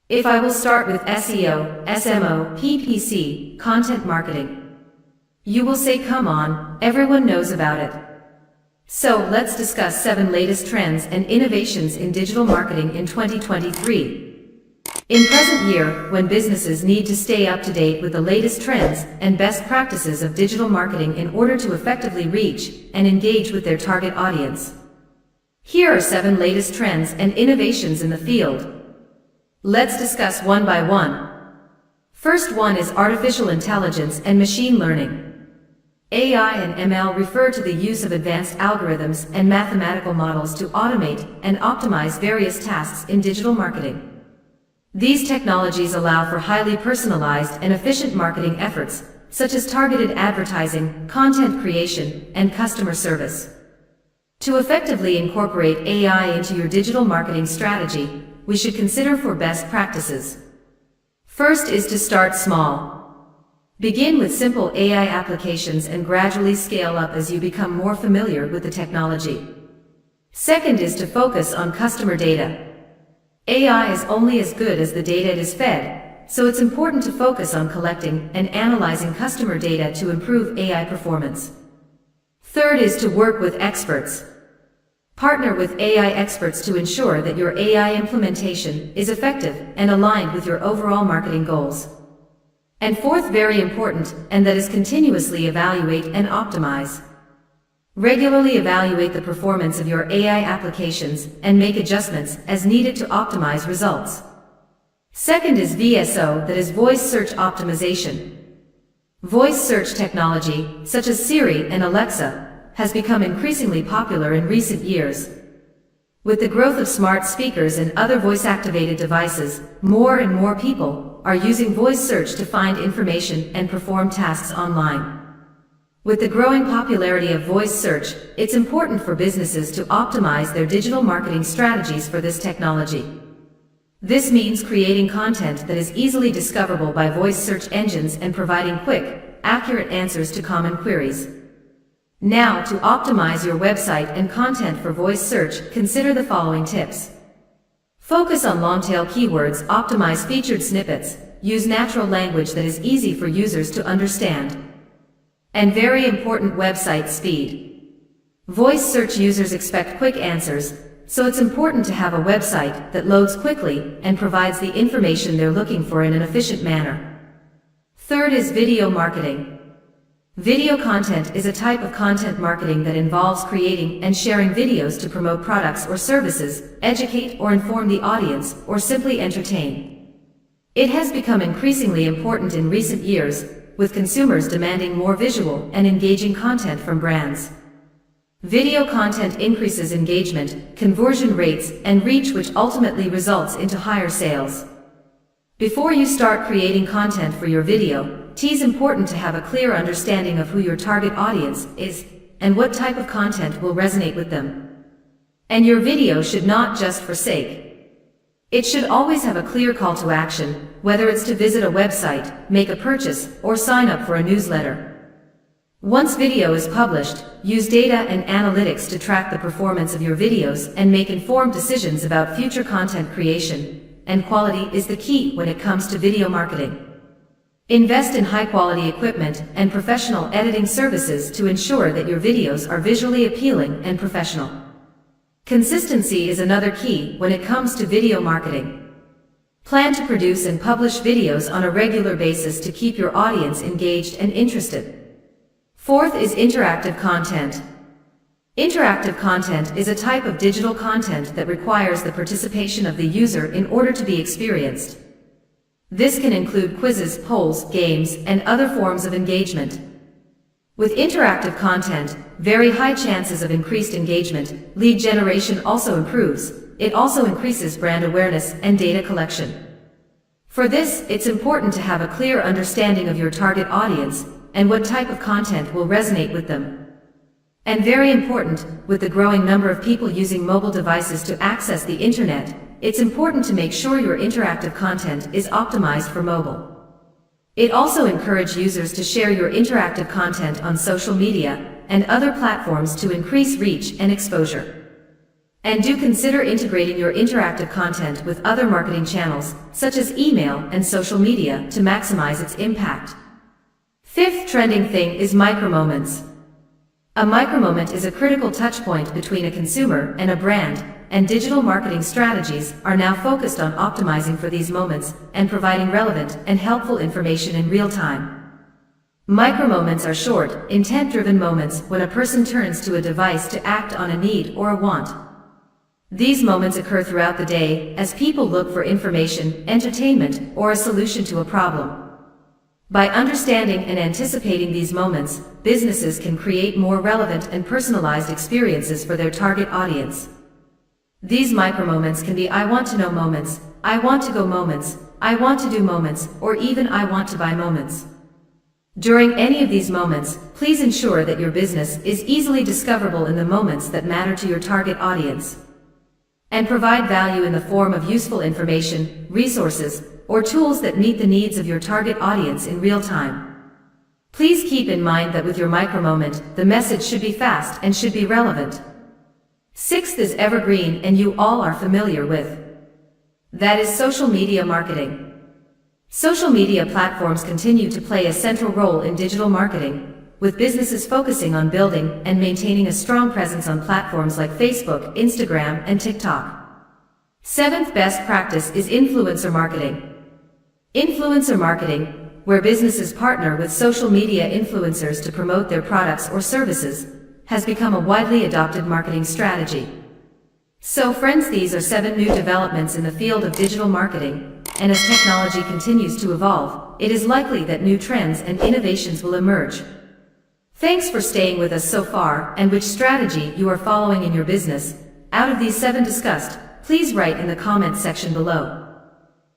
If I will start with SEO, SMO, PPC, content marketing. You will say, come on, everyone knows about it. So let's discuss 7 latest trends and innovations in digital marketing in 2023. In present year, when businesses need to stay up to date with the latest trends and best practices of digital marketing in order to effectively reach and engage with their target audience. Here are 7 latest trends and innovations in the field. Let's discuss one by one. First one is artificial intelligence and machine learning. AI and ML refer to the use of advanced algorithms and mathematical models to automate and optimize various tasks in digital marketing. These technologies allow for highly personalized and efficient marketing efforts, such as targeted advertising, content creation, and customer service. To effectively incorporate AI into your digital marketing strategy, we should consider 4 best practices. First is to start small. Begin with simple AI applications and gradually scale up as you become more familiar with the technology. Second is to focus on customer data. AI is only as good as the data it is fed, so it's important to focus on collecting and analyzing customer data to improve AI performance. Third is to work with experts. Partner with AI experts to ensure that your AI implementation is effective and aligned with your overall marketing goals. And fourth, very important, and that is continuously evaluate and optimize. Regularly evaluate the performance of your AI applications and make adjustments as needed to optimize results. Second is VSO, that is voice search optimization. Voice search technology, such as Siri and Alexa, has become increasingly popular in recent years. With the growth of smart speakers and other voice-activated devices, more and more people are using voice search to find information and perform tasks online. With the growing popularity of voice search, it's important for businesses to optimize their digital marketing strategies for this technology. This means creating content that is easily discoverable by voice search engines and providing quick, accurate answers to common queries. Now, to optimize your website and content for voice search, consider the following tips. Focus on long-tail keywords, optimize featured snippets, use natural language that is easy for users to understand. And very important, website speed. Voice search users expect quick answers, so it's important to have a website that loads quickly and provides the information they're looking for in an efficient manner. Third is video marketing. Video content is a type of content marketing that involves creating and sharing videos to promote products or services, educate or inform the audience, or simply entertain. It has become increasingly important in recent years, with consumers demanding more visual and engaging content from brands. Video content increases engagement, conversion rates, and reach, which ultimately results into higher sales. Before you start creating content for your video, it is important to have a clear understanding of who your target audience is and what type of content will resonate with them. And your video should not just forsake. It should always have a clear call to action, whether it's to visit a website, make a purchase, or sign up for a newsletter. Once video is published, use data and analytics to track the performance of your videos and make informed decisions about future content creation, and quality is the key when it comes to video marketing. Invest in high-quality equipment and professional editing services to ensure that your videos are visually appealing and professional. Consistency is another key when it comes to video marketing. Plan to produce and publish videos on a regular basis to keep your audience engaged and interested. Fourth is interactive content. Interactive content is a type of digital content that requires the participation of the user in order to be experienced. This can include quizzes, polls, games, and other forms of engagement. With interactive content, very high chances of increased engagement. Lead generation also improves. It also increases brand awareness and data collection. For this, it's important to have a clear understanding of your target audience and what type of content will resonate with them. And very important, with the growing number of people using mobile devices to access the internet, it's important to make sure your interactive content is optimized for mobile. It also encourages users to share your interactive content on social media and other platforms to increase reach and exposure. And do consider integrating your interactive content with other marketing channels, such as email and social media, to maximize its impact. Fifth trending thing is micromoments. A micromoment is a critical touchpoint between a consumer and a brand, and digital marketing strategies are now focused on optimizing for these moments and providing relevant and helpful information in real time. Micromoments are short, intent-driven moments when a person turns to a device to act on a need or a want. These moments occur throughout the day as people look for information, entertainment, or a solution to a problem. By understanding and anticipating these moments, businesses can create more relevant and personalized experiences for their target audience. These micromoments can be I want to know moments, I want to go moments, I want to do moments, or even I want to buy moments. During any of these moments, please ensure that your business is easily discoverable in the moments that matter to your target audience, and provide value in the form of useful information, resources, or tools that meet the needs of your target audience in real time. Please keep in mind that with your micromoment, the message should be fast and should be relevant. Sixth is evergreen, and you all are familiar with. That is social media marketing. Social media platforms continue to play a central role in digital marketing, with businesses focusing on building and maintaining a strong presence on platforms like Facebook, Instagram, and TikTok. Seventh best practice is influencer marketing. Influencer marketing, where businesses partner with social media influencers to promote their products or services, has become a widely adopted marketing strategy. So friends, these are 7 new developments in the field of digital marketing, and as technology continues to evolve, it is likely that new trends and innovations will emerge. Thanks for staying with us so far, and which strategy you are following in your business. Out of these 7 discussed, please write in the comments section below.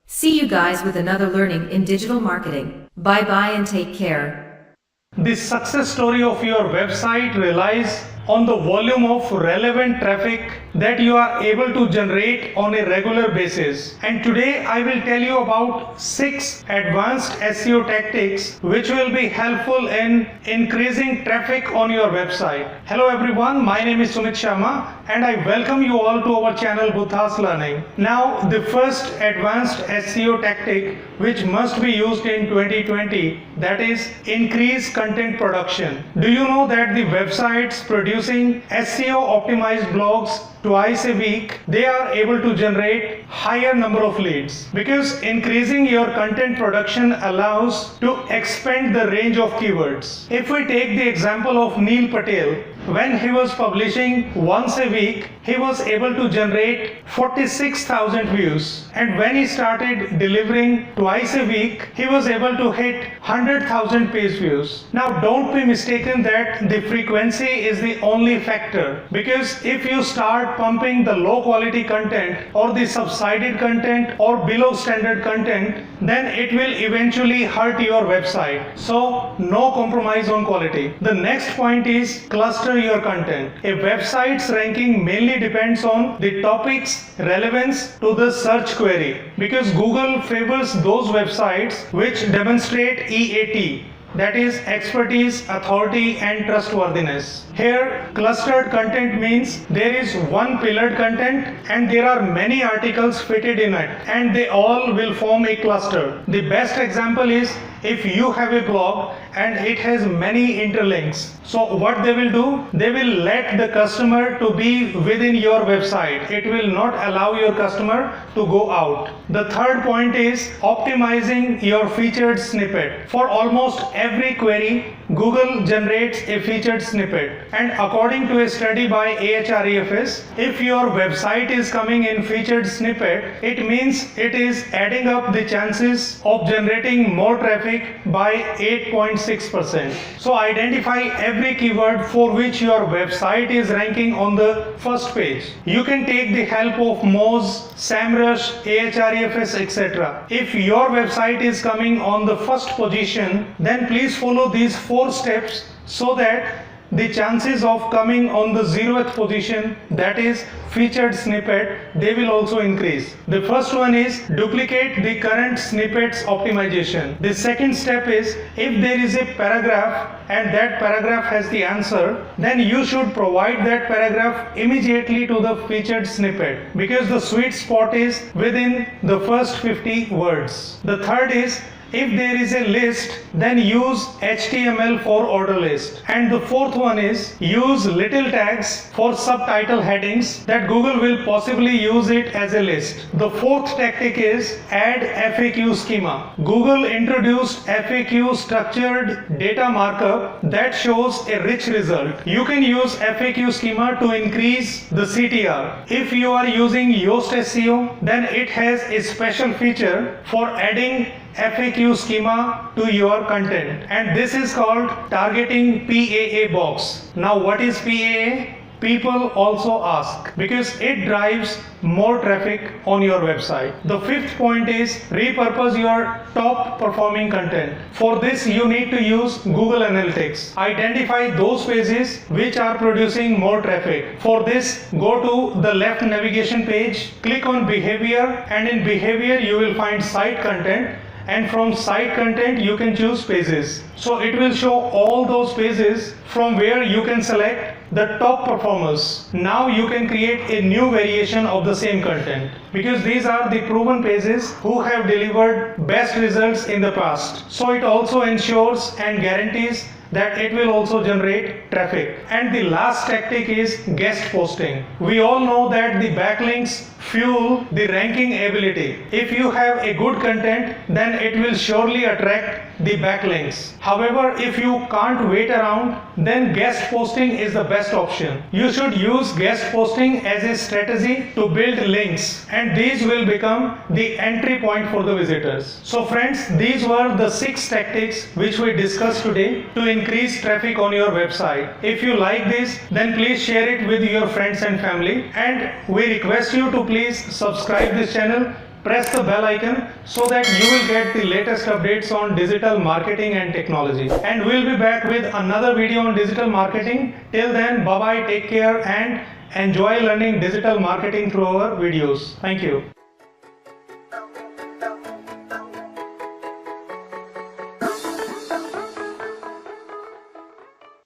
See you guys with another learning in digital marketing. Bye bye and take care. The success story of your website relies on the volume of relevant traffic that you are able to generate on a regular basis. And today I will tell you about 6 advanced SEO tactics which will be helpful in increasing traffic on your website. Hello everyone, my name is Sumit Sharma and I welcome you all to our channel Buddha's Learning. Now the first advanced SEO tactic which must be used in 2020, that is increase content production. Do you know that the websites producing SEO optimized blogs twice a week, they are able to generate higher number of leads, because increasing your content production allows to expand the range of keywords. If we take the example of Neil Patel, when he was publishing once a week, he was able to generate 46,000 views, and when he started delivering twice a week, he was able to hit 100,000 page views. Now don't be mistaken that the frequency is the only factor, because if you start pumping the low quality content or the subsided content or below standard content, then it will eventually hurt your website. So no compromise on quality. The next point is cluster your content. A website's ranking mainly depends on the topic's relevance to the search query, because Google favors those websites which demonstrate EAT, that is expertise, authority and trustworthiness. Here clustered content means there is one pillared content and there are many articles fitted in it, and they all will form a cluster. The best example is if you have a blog and it has many interlinks. So what they will do, they will let the customer to be within your website. It will not allow your customer to go out. The third point is optimizing your featured snippet. For almost every query, Google generates a featured snippet, and according to a study by Ahrefs, if your website is coming in featured snippet, it means it is adding up the chances of generating more traffic by 8.6%. So identify every keyword for which your website is ranking on the first page. You can take the help of Moz, SEMrush, Ahrefs, etc. If your website is coming on the first position, then please follow these 4 steps so that the chances of coming on the 0th position, that is featured snippet, they will also increase. The first one is duplicate the current snippets optimization. The second step is, if there is a paragraph and that paragraph has the answer, then you should provide that paragraph immediately to the featured snippet, because the sweet spot is within the first 50 words. The third is, if there is a list, then use HTML for order list. And the fourth one is, use little tags for subtitle headings that Google will possibly use it as a list. The fourth tactic is add FAQ schema. Google introduced FAQ structured data markup that shows a rich result. You can use FAQ schema to increase the CTR. If you are using Yoast SEO, then it has a special feature for adding FAQ schema to your content, and this is called targeting PAA box. Now what is PAA? People also ask, because it drives more traffic on your website. The fifth point is repurpose your top performing content. For this you need to use Google Analytics. Identify those pages which are producing more traffic. For this, go to the left navigation page, click on behavior, and in behavior you will find site content, and from site content you can choose pages. So it will show all those pages from where you can select the top performers. Now you can create a new variation of the same content, because these are the proven pages who have delivered best results in the past. So it also ensures and guarantees that it will also generate traffic. And the last tactic is guest posting. We all know that the backlinks fuel the ranking ability. If you have a good content, then it will surely attract the backlinks. However, if you can't wait around, then guest posting is the best option. You should use guest posting as a strategy to build links, and these will become the entry point for the visitors. So friends, these were the 6 tactics which we discussed today to increase traffic on your website. If you like this, then please share it with your friends and family, and we request you to please subscribe this channel, press the bell icon so that you will get the latest updates on digital marketing and technology. And we'll be back with another video on digital marketing. Till then, bye bye, take care, and enjoy learning digital marketing through our videos. Thank you.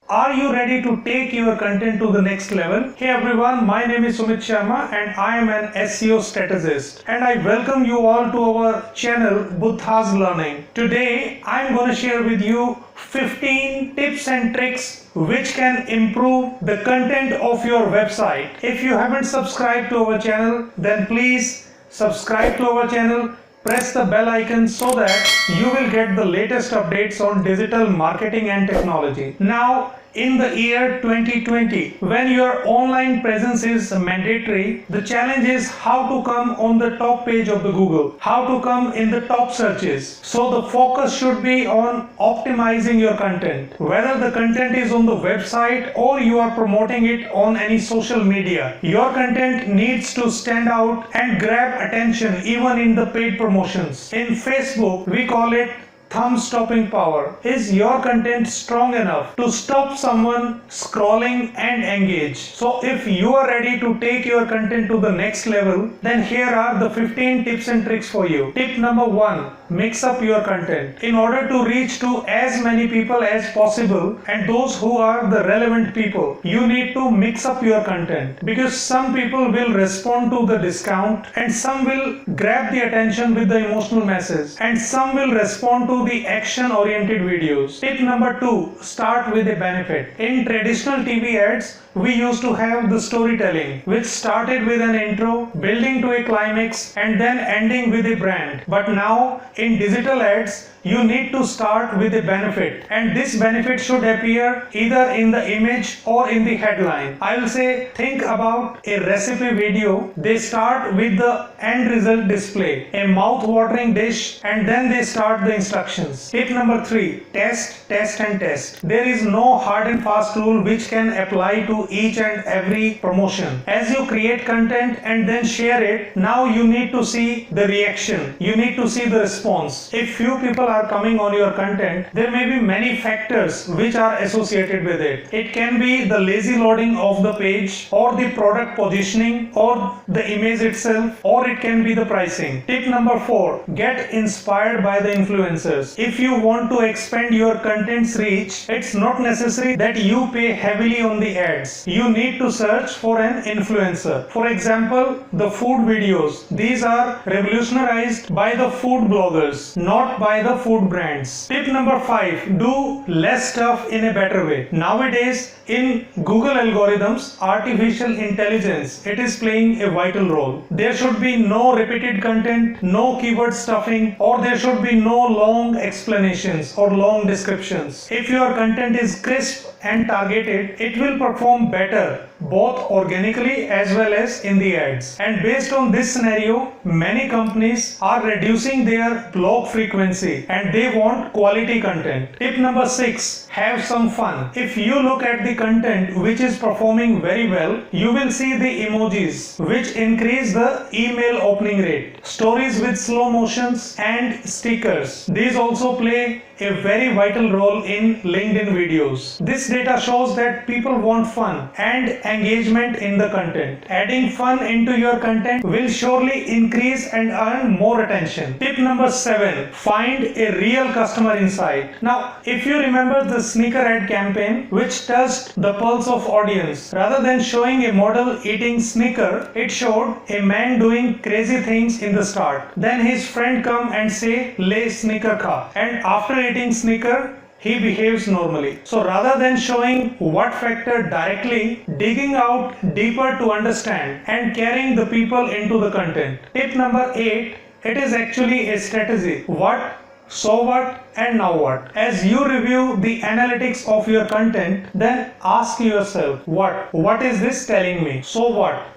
Are you ready to take your content to the next level? Hey everyone, my name is Sumit Sharma and I am an SEO strategist, and I welcome you all to our channel Buddha's Learning. Today I am going to share with you 15 tips and tricks which can improve the content of your website. If you haven't subscribed to our channel, then please subscribe to our channel. Press the bell icon so that you will get the latest updates on digital marketing and technology. Now, in the year 2020, when your online presence is mandatory, the challenge is how to come on the top page of the Google, how to come in the top searches. So the focus should be on optimizing your content. Whether the content is on the website or you are promoting it on any social media, your content needs to stand out and grab attention even in the paid promotions. In Facebook, we call it thumb stopping power. Is your content strong enough to stop someone scrolling and engage? So if you are ready to take your content to the next level, then here are the 15 tips and tricks for you. Tip number 1, mix up your content. In order to reach to as many people as possible, and those who are the relevant people, you need to mix up your content, because some people will respond to the discount, and some will grab the attention with the emotional message, and some will respond to the action oriented videos. Tip number 2, start with a benefit. In traditional TV ads, we used to have the storytelling, which started with an intro, building to a climax, and then ending with a brand. But now in digital ads, you need to start with a benefit, and this benefit should appear either in the image or in the headline. I will say, think about a recipe video. They start with the end result display, a mouth-watering dish, and then they start the instructions. Tip number 3, test, test and test. There is no hard and fast rule which can apply to each and every promotion. As you create content and then share it, now you need to see the reaction. You need to see the response. If few people are coming on your content, there may be many factors which are associated with it. It can be the lazy loading of the page, or the product positioning, or the image itself, or it can be the pricing. Tip number 4, get inspired by the influencers. If you want to expand your content's reach, it's not necessary that you pay heavily on the ads. You need to search for an influencer. For example, the food videos. These are revolutionized by the food bloggers, not by the food brands. Tip number 5, do less stuff in a better way. Nowadays, in Google algorithms, artificial intelligence, it is playing a vital role. There should be no repeated content, no keyword stuffing, or there should be no long explanations or long descriptions. If your content is crisp and targeted, it will perform better both organically as well as in the ads. And based on this scenario, many companies are reducing their blog frequency and they want quality content. Tip number 6, have some fun. If you look at the content which is performing very well, you will see the emojis which increase the email opening rate, stories with slow motions, and stickers. These also play a very vital role in LinkedIn videos. This data shows that people want fun and engagement in the content. Adding fun into your content will surely increase and earn more attention. Tip number 7, find a real customer insight. Now, if you remember the sneaker ad campaign which touched the pulse of audience, rather than showing a model eating sneaker, it showed a man doing crazy things in the start. Then his friend come and say, "Le sneaker kha," and after eating sneaker, he behaves normally. So rather than showing what factor directly, digging out deeper to understand and carrying the people into the content. Tip number 8, it is actually a strategy. What, so what, and now what? As you review the analytics of your content, then ask yourself, what is this telling me? So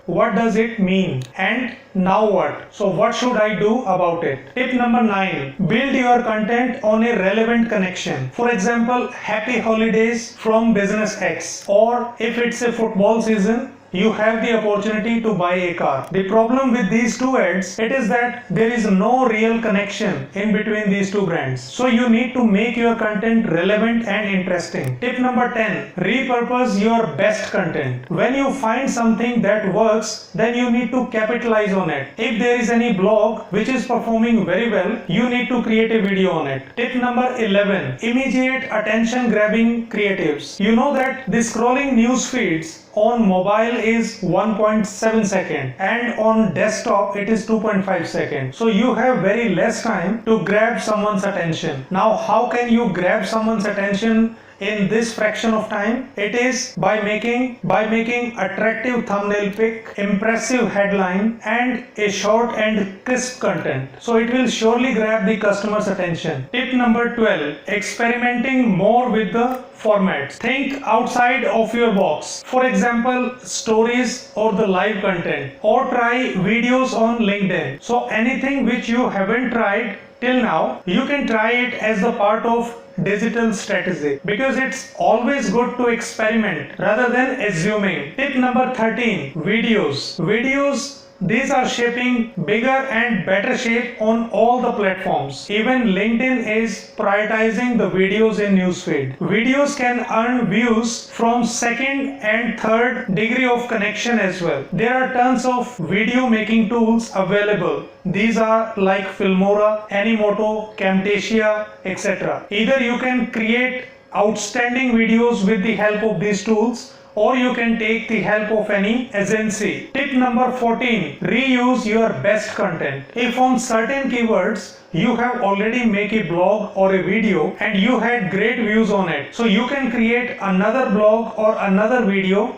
what does it mean? And now what? So what should I do about it? Tip number 9, build your content on a relevant connection. For example, happy holidays from business X, or if it's a football season, you have the opportunity to buy a car. The problem with these two ads, it is that there is no real connection in between these two brands. So you need to make your content relevant and interesting. Tip number 10, repurpose your best content. When you find something that works, then you need to capitalize on it. If there is any blog which is performing very well, you need to create a video on it. Tip number 11, immediate attention grabbing creatives. You know that the scrolling news feeds on mobile is 1.7 second and on desktop it is 2.5 seconds. So you have very less time to grab someone's attention. Now how can you grab someone's attention in this fraction of time? It is by making attractive thumbnail pic, impressive headline, and a short and crisp content. So it will surely grab the customer's attention. Tip number 12, experimenting more with the formats. Think outside of your box. For example, stories or the live content, or try videos on LinkedIn. So anything which you haven't tried till now, you can try it as the part of digital strategy, because it's always good to experiment rather than assuming. Tip number 13, videos. These are shaping bigger and better shape on all the platforms. Even LinkedIn is prioritizing the videos in newsfeed. Videos can earn views from second and third degree of connection as well. There are tons of video making tools available. These are like Filmora, Animoto, Camtasia, etc. Either you can create outstanding videos with the help of these tools, or you can take the help of any agency. Tip number 14, reuse your best content. If on certain keywords you have already made a blog or a video and you had great views on it, so you can create another blog or another video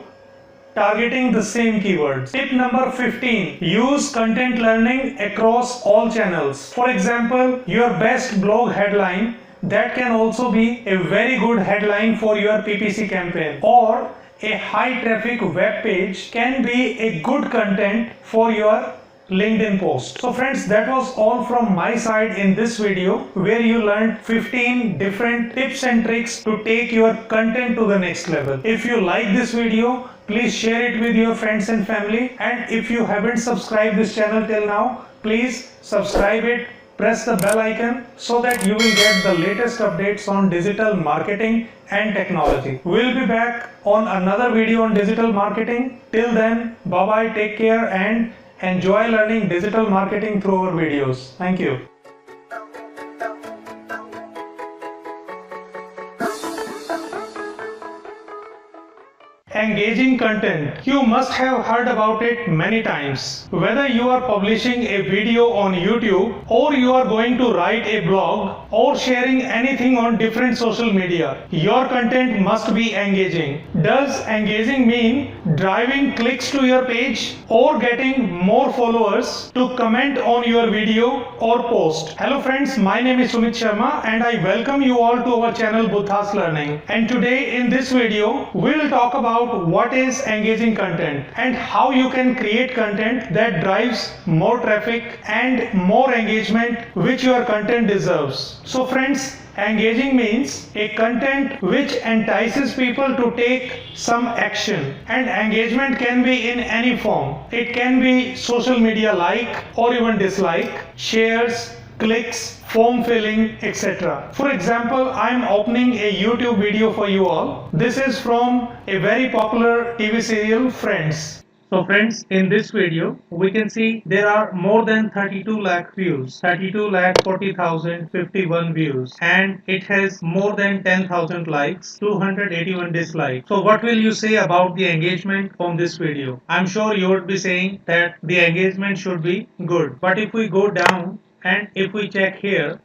targeting the same keywords. Tip number 15, use content learning across all channels. For example, your best blog headline, that can also be a very good headline for your PPC campaign, or a high traffic web page can be a good content for your LinkedIn post. So friends, that was all from my side in this video, where you learned 15 different tips and tricks to take your content to the next level. If you like this video, please share it with your friends and family, and if you haven't subscribed this channel till now, please subscribe it press the bell icon so that you will get the latest updates on digital marketing and technology. We'll be back on another video on digital marketing. Till then, bye bye, take care and enjoy learning digital marketing through our videos. Thank you. Engaging content. You must have heard about it many times. Whether you are publishing a video on YouTube or you are going to write a blog or sharing anything on different social media, your content must be engaging. Does engaging mean driving clicks to your page or getting more followers to comment on your video or post? Hello friends, my name is Sumit Sharma and I welcome you all to our channel Buddha's Learning. And today in this video, we will talk about what is engaging content and how you can create content that drives more traffic and more engagement which your content deserves. So friends, engaging means a content which entices people to take some action, and engagement can be in any form. It can be social media like or even dislike, shares, clicks, form filling, etc. For example, I am opening a YouTube video for you all. This is from a very popular TV serial, Friends. So friends, in this video, we can see there are more than 32 lakh views, 32 lakh 40,051 views, and it has more than 10,000 likes, 281 dislikes. So what will you say about the engagement on this video? I'm sure you would be saying that the engagement should be good. But if we go down and if we check here,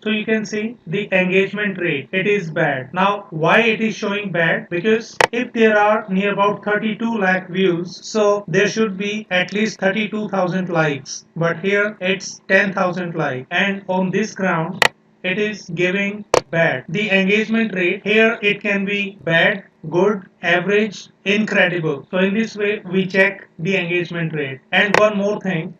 so you can see the engagement rate, it is bad. Now why it is showing bad? Because if there are near about 32 lakh views, so there should be at least 32,000 likes, but here it's 10,000 likes, and on this ground it is giving bad. The engagement rate here, it can be bad, good, average, incredible. So in this way we check the engagement rate. And one more thing,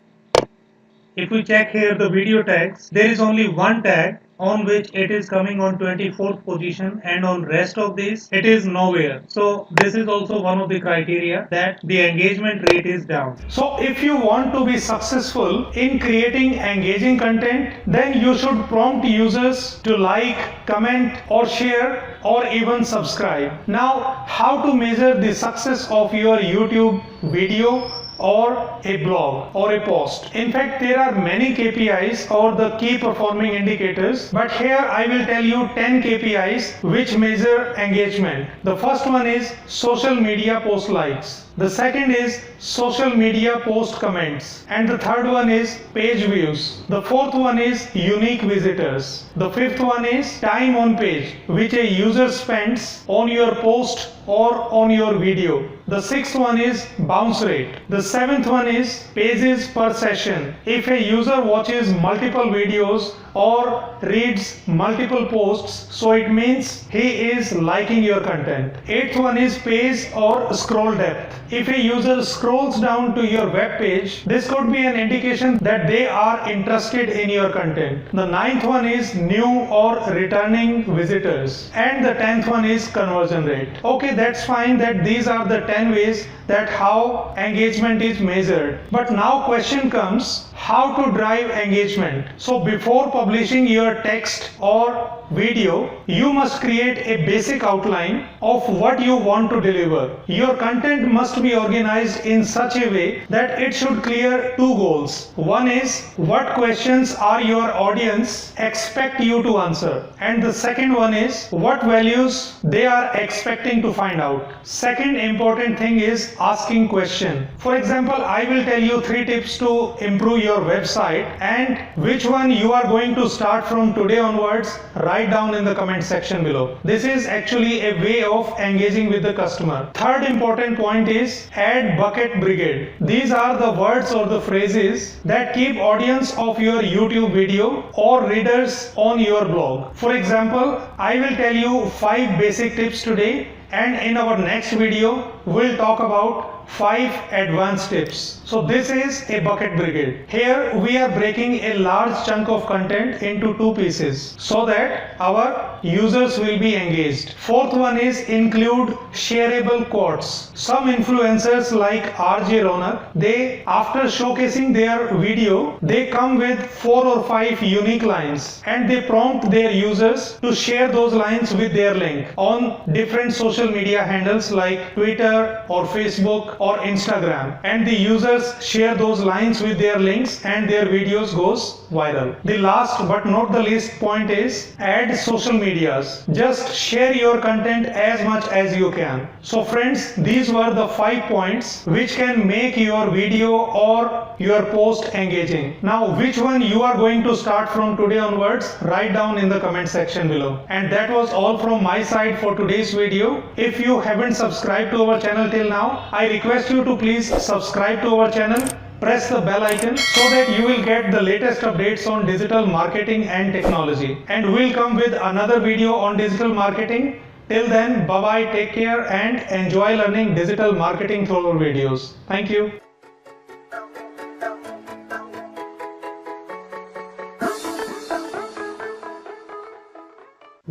if we check here the video tags, there is only one tag on which it is coming on 24th position, and on rest of this it is nowhere. So this is also one of the criteria that the engagement rate is down. So if you want to be successful in creating engaging content, then you should prompt users to like, comment or share or even subscribe. Now, how to measure the success of your YouTube video or a blog or a post? In fact, there are many KPIs or the key performing indicators, but here I will tell you 10 KPIs which measure engagement. The first one is social media post likes. The second is social media post comments, and the third one is page views. The fourth one is unique visitors. The fifth one is time on page, which a user spends on your post or on your video. The sixth one is bounce rate. The seventh one is pages per session. If a user watches multiple videos or reads multiple posts, so it means he is liking your content. Eighth one is page or scroll depth. If a user scrolls down to your web page, this could be an indication that they are interested in your content. The ninth one is new or returning visitors, and the 10th one is conversion rate. Okay, that's fine that these are the 10 ways that how engagement is measured. But now question comes, how to drive engagement? So before publishing your text or video, you must create a basic outline of what you want to deliver. Your content must be organized in such a way that it should clear two goals. One is what questions are your audience expect you to answer, and the second one is what values they are expecting to find out. Second important thing is asking question. For example, I will tell you 3 tips to improve your website, and which one you are going to start from today onwards, write down in the comment section below. This is actually a way of engaging with the customer. Third important point is add bucket brigade. These are the words or the phrases that keep audience of your YouTube video or readers on your blog. For example, I will tell you 5 basic tips today. And in our next video, we'll talk about 5 advanced tips. So this is a bucket brigade. Here we are breaking a large chunk of content into 2 pieces so that our users will be engaged. Fourth one is include shareable quotes. Some influencers like RJ Ronak, they after showcasing their video, they come with 4 or 5 unique lines and they prompt their users to share those lines with their link on different social media handles like Twitter or Facebook or Instagram, and the users share those lines with their links and their videos goes viral. The last but not the least point is add social medias. Just share your content as much as you can. So friends, these were the 5 points which can make your video or your post engaging. Now which one you are going to start from today onwards, write down in the comment section below. And that was all from my side for today's video. If you haven't subscribed to our channel till now, I request you to please subscribe to our channel, press the bell icon so that you will get the latest updates on digital marketing and technology. And we'll come with another video on digital marketing. Till then, bye bye, take care and enjoy learning digital marketing through our videos. Thank you.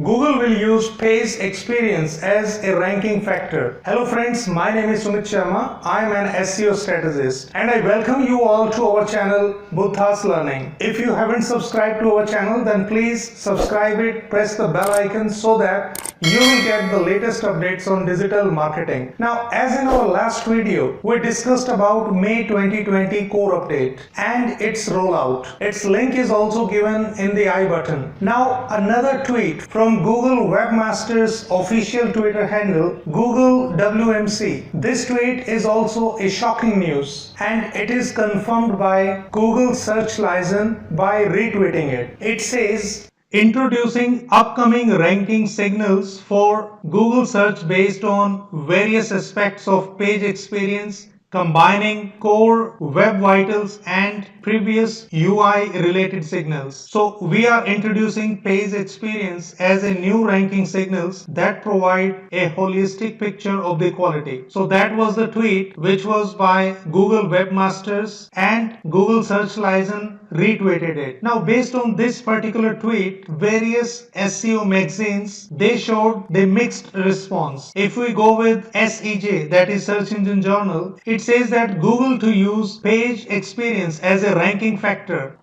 Google will use page experience as a ranking factor. Hello friends, my name is Sumit Sharma. I am an SEO strategist and I welcome you all to our channel Buddha's Learning. If you haven't subscribed to our channel, then please subscribe it, press the bell icon so that you will get the latest updates on digital marketing. Now, as in our last video, we discussed about May 2020 core update and its rollout. Its link is also given in the I button. Now, another tweet from Google Webmaster's official Twitter handle, Google WMC. This tweet is also a shocking news and it is confirmed by Google Search Liaison by retweeting it. It says, introducing upcoming ranking signals for Google search based on various aspects of page experience, combining core web vitals and previous UI related signals. So we are introducing page experience as a new ranking signals that provide a holistic picture of the quality. So that was the tweet which was by Google Webmasters and Google Search Liaison retweeted it. Now based on this particular tweet, various SEO magazines, they showed the mixed response. If we go with SEJ, that is Search Engine Journal, it says that Google to use page experience as a ranking factor.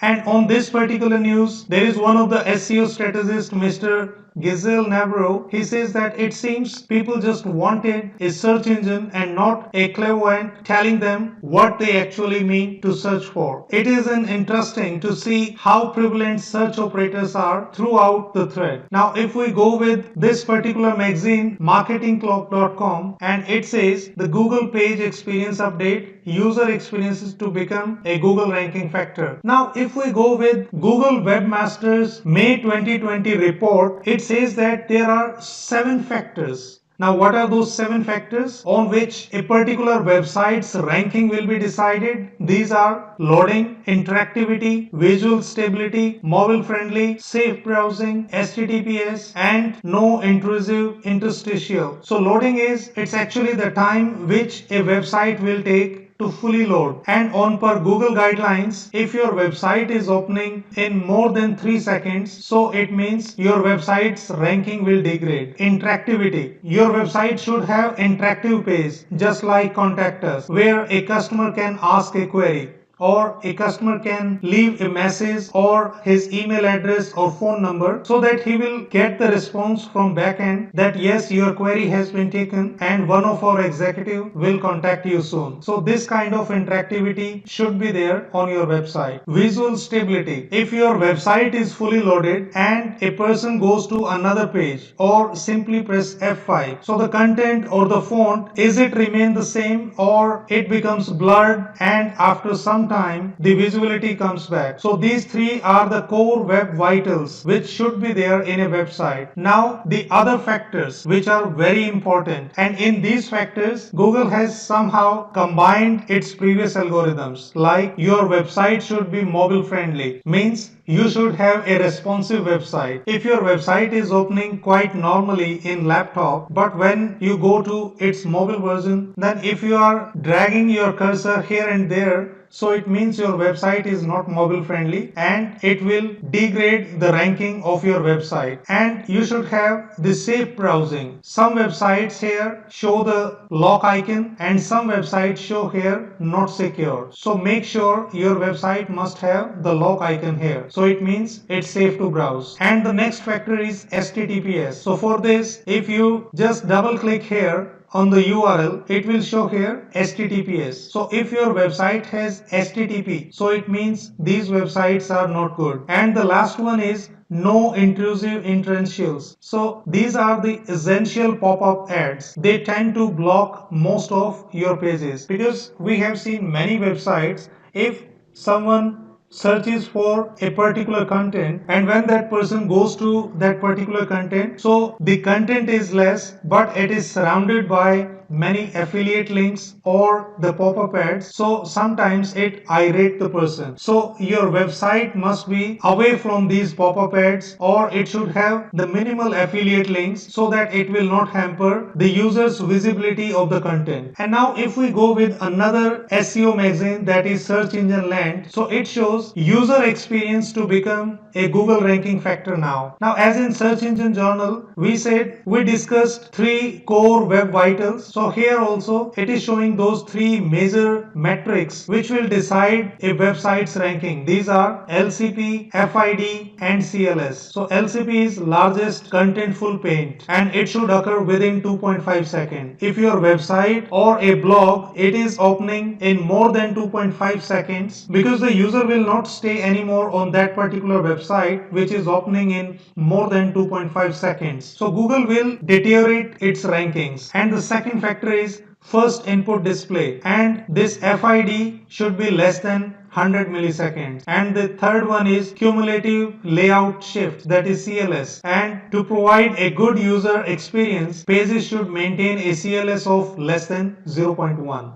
And on this particular news, there is one of the SEO strategist, Mr. Giselle Navarro. He says that it seems people just wanted a search engine and not a clairvoyant telling them what they actually mean to search for. It is interesting to see how prevalent search operators are throughout the thread. Now, if we go with this particular magazine, marketingclock.com, and it says the Google page experience update, user experiences to become a Google ranking factor. Now, if we go with Google Webmasters May 2020 report, it says that there are 7 factors. Now, what are those 7 factors on which a particular website's ranking will be decided? These are loading, interactivity, visual stability, mobile friendly, safe browsing, HTTPS, and no intrusive interstitial. So loading is, it's actually the time which a website will take to fully load, and on per Google guidelines, if your website is opening in more than 3 seconds, so it means your website's ranking will degrade. Interactivity, your website should have interactive page just like Contact Us, where a customer can ask a query, or a customer can leave a message or his email address or phone number so that he will get the response from backend that yes, your query has been taken and one of our executive will contact you soon. So this kind of interactivity should be there on your website. Visual stability, if your website is fully loaded and a person goes to another page or simply press F5, so the content or the font, is it remain the same or it becomes blurred and after some time the visibility comes back. So these 3 are the core web vitals which should be there in a website. Now the other factors which are very important, and in these factors Google has somehow combined its previous algorithms, like your website should be mobile friendly, means you should have a responsive website. If your website is opening quite normally in laptop, but when you go to its mobile version, then if you are dragging your cursor here and there, so it means your website is not mobile friendly and it will degrade the ranking of your website. And you should have the safe browsing. Some websites here show the lock icon and some websites show here not secure. So make sure your website must have the lock icon here. So it means it's safe to browse. And the next factor is HTTPS. So for this, if you just double click here on the URL, it will show here HTTPS. So if your website has HTTP, so it means these websites are not good. And the last one is no intrusive interstitials. So these are the essential pop-up ads. They tend to block most of your pages because we have seen many websites, if someone searches for a particular content and when that person goes to that particular content, so the content is less but it is surrounded by many affiliate links or the pop-up ads, so sometimes it irate the person. So your website must be away from these pop-up ads or it should have the minimal affiliate links so that it will not hamper the user's visibility of the content. And now if we go with another SEO magazine, that is Search Engine Land, so it shows user experience to become a Google ranking factor now. Now as in Search Engine Journal, we discussed 3 core web vitals. So here also it is showing those 3 major metrics which will decide a website's ranking. These are LCP, FID and CLS. So LCP is largest contentful paint and it should occur within 2.5 seconds. If your website or a blog, it is opening in more than 2.5 seconds, because the user will not stay anymore on that particular website which is opening in more than 2.5 seconds. So Google will deteriorate its rankings. And the second factor is first input display, and this FID should be less than 100 milliseconds. And the third one is cumulative layout shift, that is CLS. And to provide a good user experience, pages should maintain a CLS of less than 0.1.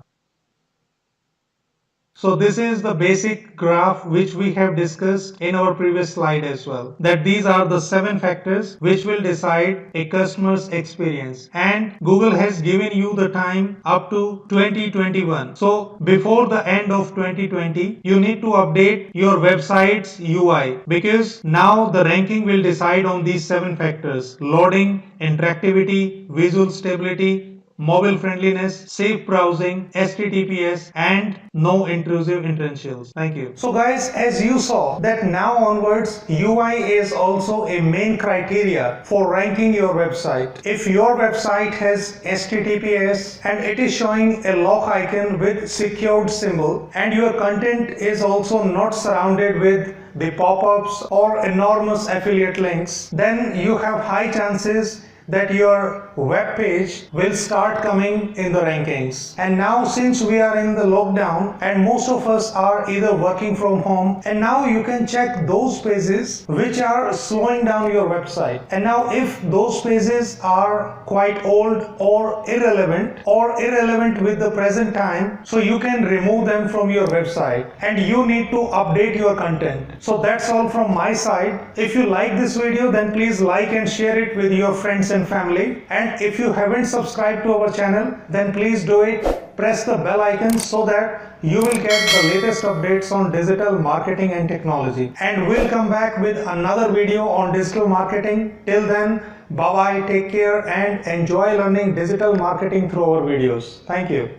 So this is the basic graph which we have discussed in our previous slide as well, that these are the 7 factors which will decide a customer's experience, and Google has given you the time up to 2021. So before the end of 2020 you need to update your website's UI, because now the ranking will decide on these 7 factors: loading, interactivity, visual stability, mobile friendliness, safe browsing, HTTPS and no intrusive interstitials. Thank you. So guys, as you saw that now onwards UI is also a main criteria for ranking your website. If your website has HTTPS and it is showing a lock icon with secured symbol, and your content is also not surrounded with the pop-ups or enormous affiliate links, then you have high chances that your web page will start coming in the rankings. And now since we are in the lockdown and most of us are either working from home, and now you can check those pages which are slowing down your website. And now if those pages are quite old or irrelevant with the present time, so you can remove them from your website and you need to update your content. So that's all from my side. If you like this video, then please like and share it with your friends and family. And if you haven't subscribed to our channel, then please do it. Press the bell icon so that you will get the latest updates on digital marketing and technology. And we'll come back with another video on digital marketing. Till then, bye bye, take care and enjoy learning digital marketing through our videos. Thank you.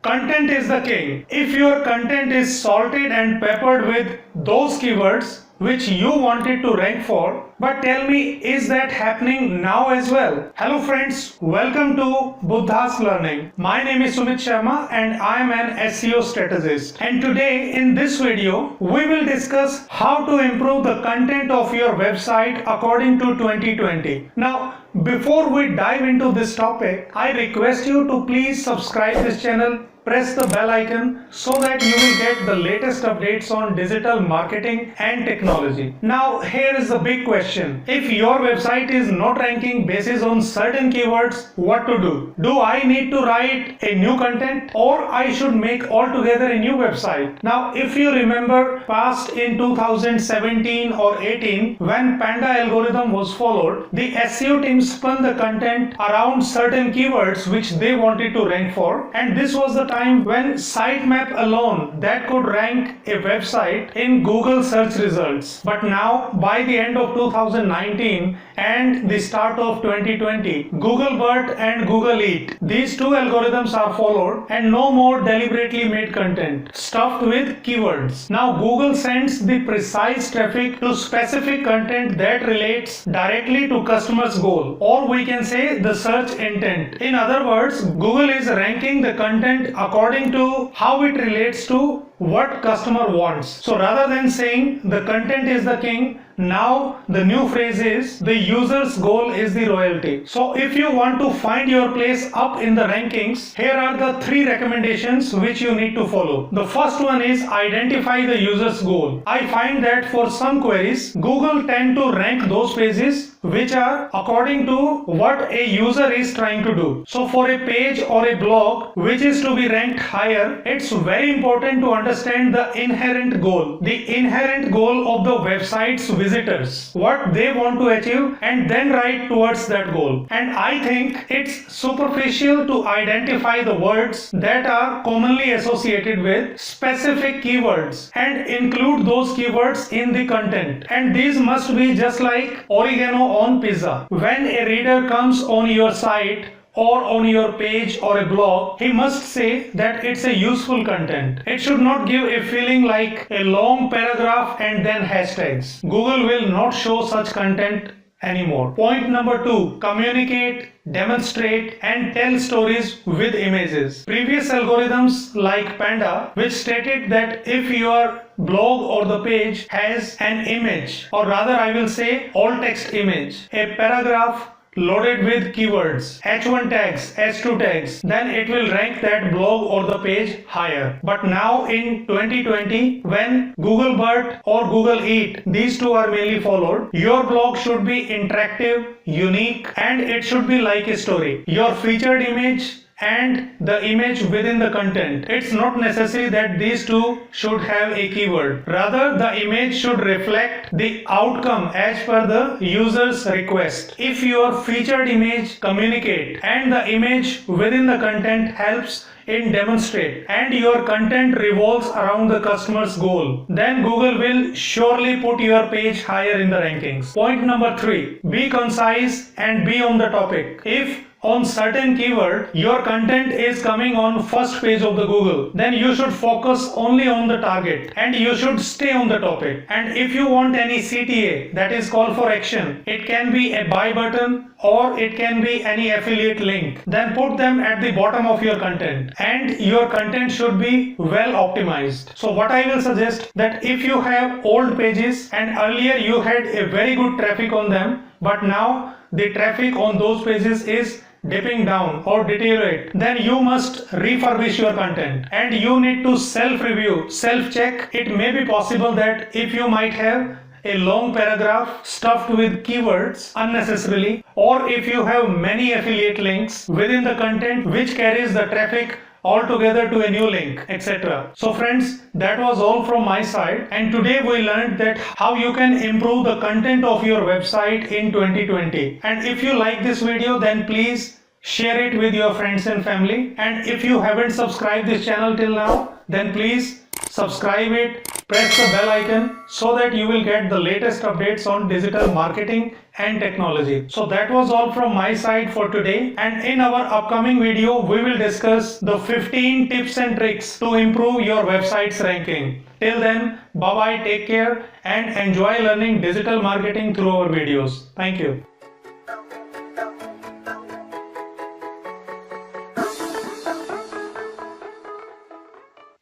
Content is the king. If your content is salted and peppered with those keywords which you wanted to rank for, but tell me, is that happening now as well? Hello friends, welcome to Buddha's Learning. My name is Sumit Sharma and I am an SEO strategist. And today in this video, we will discuss how to improve the content of your website according to 2020. Now, before we dive into this topic, I request you to please subscribe this channel, press the bell icon so that you will get the latest updates on digital marketing and technology. technology. Now here is the big question. If your website is not ranking basis on certain keywords, what to do? Do I need to write a new content, or I should make altogether a new website? Now if you remember past in 2017 or 18, when Panda algorithm was followed, the SEO team spun the content around certain keywords which they wanted to rank for, and this was the time when sitemap alone that could rank a website in Google search results. But now by the end of 2019 and the start of 2020, Google BERT and Google Eat, these two algorithms are followed, and no more deliberately made content stuffed with keywords. Now Google sends the precise traffic to specific content that relates directly to customers' goal, or we can say the search intent. In other words, Google is ranking the content according to how it relates to what customer wants. So rather than saying the content is the king, now the new phrase is the user's goal is the royalty. So if you want to find your place up in the rankings, here are the 3 recommendations which you need to follow. The first one is identify the user's goal. I find that for some queries, Google tend to rank those pages which are according to what a user is trying to do. So for a page or a blog which is to be ranked higher, it's very important to understand the inherent goal. The inherent goal of the website's visitors, what they want to achieve, and then write towards that goal. And I think it's superficial to identify the words that are commonly associated with specific keywords and include those keywords in the content. And these must be just like oregano on pizza. When a reader comes on your site or on your page or a blog, he must say that it's a useful content. It should not give a feeling like a long paragraph and then hashtags. Google will not show such content anymore. Point number 2, communicate, demonstrate and tell stories with images. Previous algorithms like Panda, which stated that if your blog or the page has an image, or rather I will say alt text image, a paragraph loaded with keywords, H1 tags, H2 tags, then it will rank that blog or the page higher. But now in 2020, when Google BERT or Google Eat, these two are mainly followed, your blog should be interactive, unique, and it should be like a story. Your featured image and the image within the content. It's not necessary that these two should have a keyword. Rather, the image should reflect the outcome as per the user's request. If your featured image communicate and the image within the content helps in demonstrate and your content revolves around the customer's goal, then Google will surely put your page higher in the rankings. Point number 3, be concise and be on the topic. If on certain keyword your content is coming on first page of the Google, then you should focus only on the target and you should stay on the topic. And if you want any CTA, that is call for action, it can be a buy button or it can be any affiliate link, then put them at the bottom of your content, and your content should be well optimized. So what I will suggest, that if you have old pages and earlier you had a very good traffic on them, but now the traffic on those pages is dipping down or deteriorate, then you must refurbish your content and you need to self-review, self-check. It may be possible that if you might have a long paragraph stuffed with keywords unnecessarily, or if you have many affiliate links within the content which carries the traffic altogether to a new link, etc. So friends, that was all from my side, and today we learned that how you can improve the content of your website in 2020. And if you like this video, then please share it with your friends and family, and if you haven't subscribed this channel till now, then please subscribe it, press the bell icon so that you will get the latest updates on digital marketing and technology. So that was all from my side for today, and in our upcoming video we will discuss the 15 tips and tricks to improve your website's ranking. Till then, bye bye, take care and enjoy learning digital marketing through our videos. Thank you.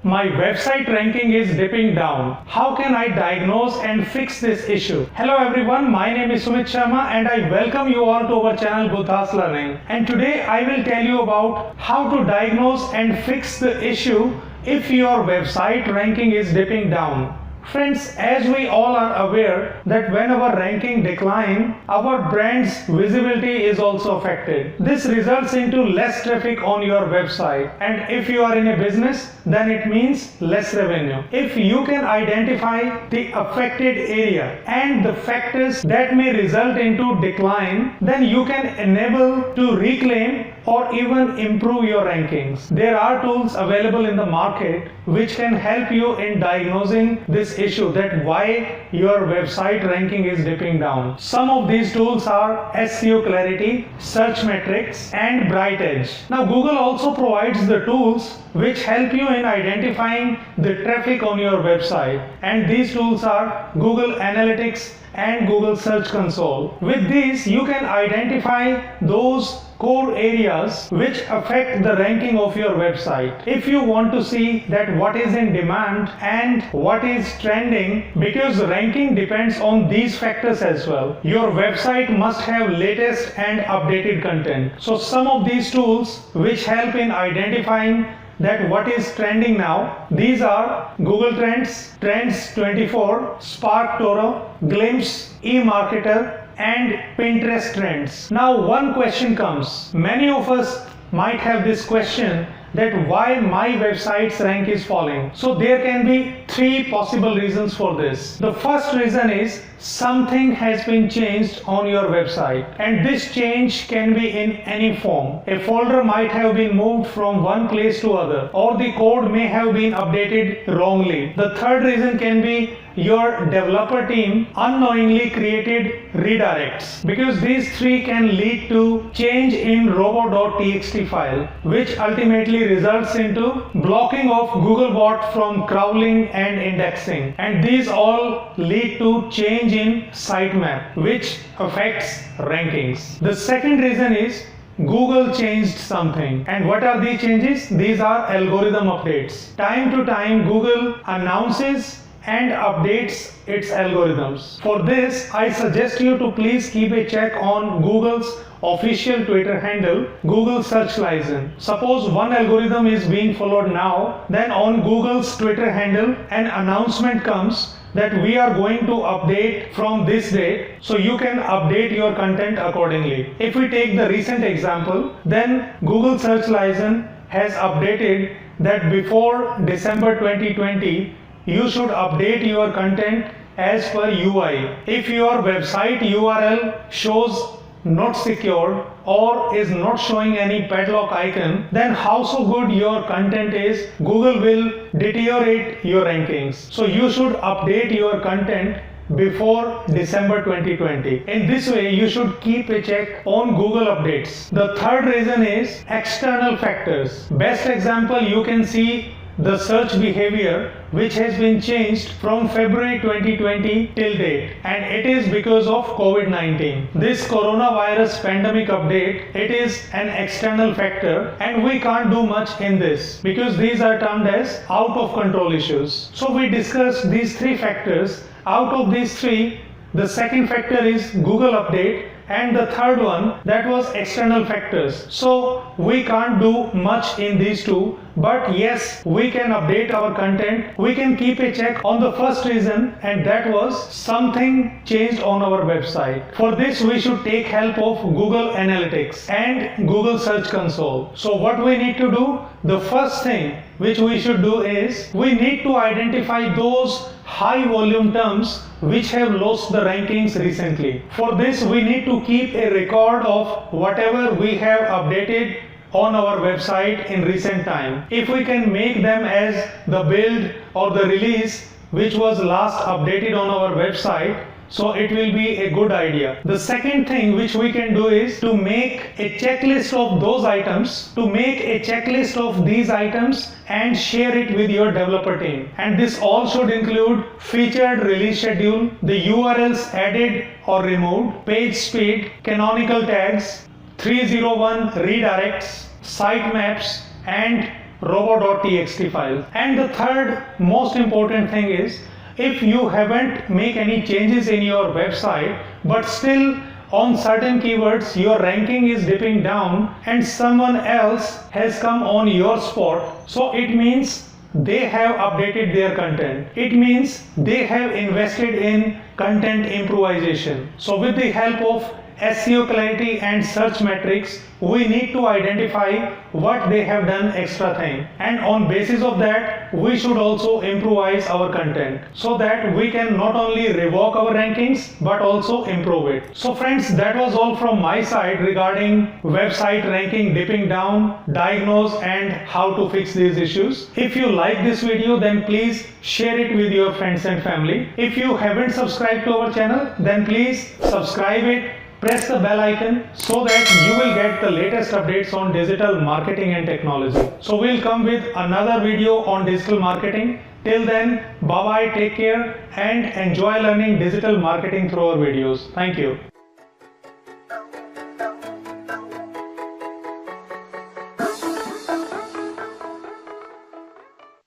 My website ranking is dipping down. How can I diagnose and fix this issue? Hello everyone, my name is Sumit Sharma and I welcome you all to our channel Buddha's Learning. And today I will tell you about how to diagnose and fix the issue if your website ranking is dipping down. Friends, as we all are aware that when our ranking decline, our brand's visibility is also affected. This results into less traffic on your website, and if you are in a business, then it means less revenue. If you can identify the affected area and the factors that may result into decline, then you can enable to reclaim or even improve your rankings. There are tools available in the market which can help you in diagnosing this issue, that why your website ranking is dipping down. Some of these tools are SEO Clarity, Search Metrics, and Bright Edge. Now Google also provides the tools which help you in identifying the traffic on your website, and these tools are Google Analytics and Google Search Console. With these, you can identify those core areas which affect the ranking of your website. If you want to see that what is in demand and what is trending, because ranking depends on these factors as well, your website must have latest and updated content. So some of these tools which help in identifying that what is trending now, these are Google Trends, Trends 24, Spark Toro, Glimpse, eMarketer, and Pinterest Trends. Now one question comes. Many of us might have this question that why my website's rank is falling. So there can be three possible reasons for this. The first reason is something has been changed on your website, and this change can be in any form. A folder might have been moved from one place to other, or the code may have been updated wrongly. The third reason can be your developer team unknowingly created redirects, because these three can lead to change in robo.txt file, which ultimately results into blocking of Googlebot from crawling and indexing, and these all lead to change in sitemap, which affects rankings. The second reason is Google changed something. And what are these changes? These are algorithm updates. Time to time Google announces and updates its algorithms. For this, I suggest you to please keep a check on Google's official Twitter handle, Google Search License. Suppose one algorithm is being followed now, then on Google's Twitter handle an announcement comes that we are going to update from this date, so you can update your content accordingly. If we take the recent example, then Google Search License has updated that before December 2020, you should update your content as per UI. If your website URL shows not secured or is not showing any padlock icon, then how so good your content is, Google will deteriorate your rankings. So you should update your content before December 2020. In this way, you should keep a check on Google updates. The third reason is external factors. Best example, you can see the search behavior which has been changed from February 2020 till date, and it is because of COVID-19. This coronavirus pandemic update, it is an external factor, and we can't do much in this because these are termed as out of control issues. So we discussed these three factors. Out of these three, the second factor is Google update, and the third one, that was external factors. So we can't do much in these two, but yes, we can update our content. We can keep a check on the first reason, and that was something changed on our website. For this, we should take help of Google Analytics and Google Search Console. So what we need to do, the first thing which we should do is we need to identify those high volume terms which have lost the rankings recently. For this, we need to keep a record of whatever we have updated on our website in recent time. If we can make them as the build or the release which was last updated on our website, so it will be a good idea. The second thing which we can do is to make a checklist of those items, to make a checklist of these items and share it with your developer team. And this all should include featured release schedule, the URLs added or removed, page speed, canonical tags, 301 redirects, sitemaps, and robo.txt file. And the third most important thing is, if you haven't made any changes in your website, but still on certain keywords your ranking is dipping down and someone else has come on your spot, so it means they have updated their content. It means they have invested in content improvisation. So with the help of SEO clarity and search metrics, we need to identify what they have done extra thing, and on basis of that we should also improvise our content so that we can not only revoke our rankings but also improve it. So friends, that was all from my side regarding website ranking dipping down, diagnose and how to fix these issues. If you like this video, then please share it with your friends and family. If you haven't subscribed to our channel, then please subscribe it. Press the bell icon so that you will get the latest updates on digital marketing and technology. So we'll come with another video on digital marketing. Till then, bye bye, take care and enjoy learning digital marketing through our videos. Thank you.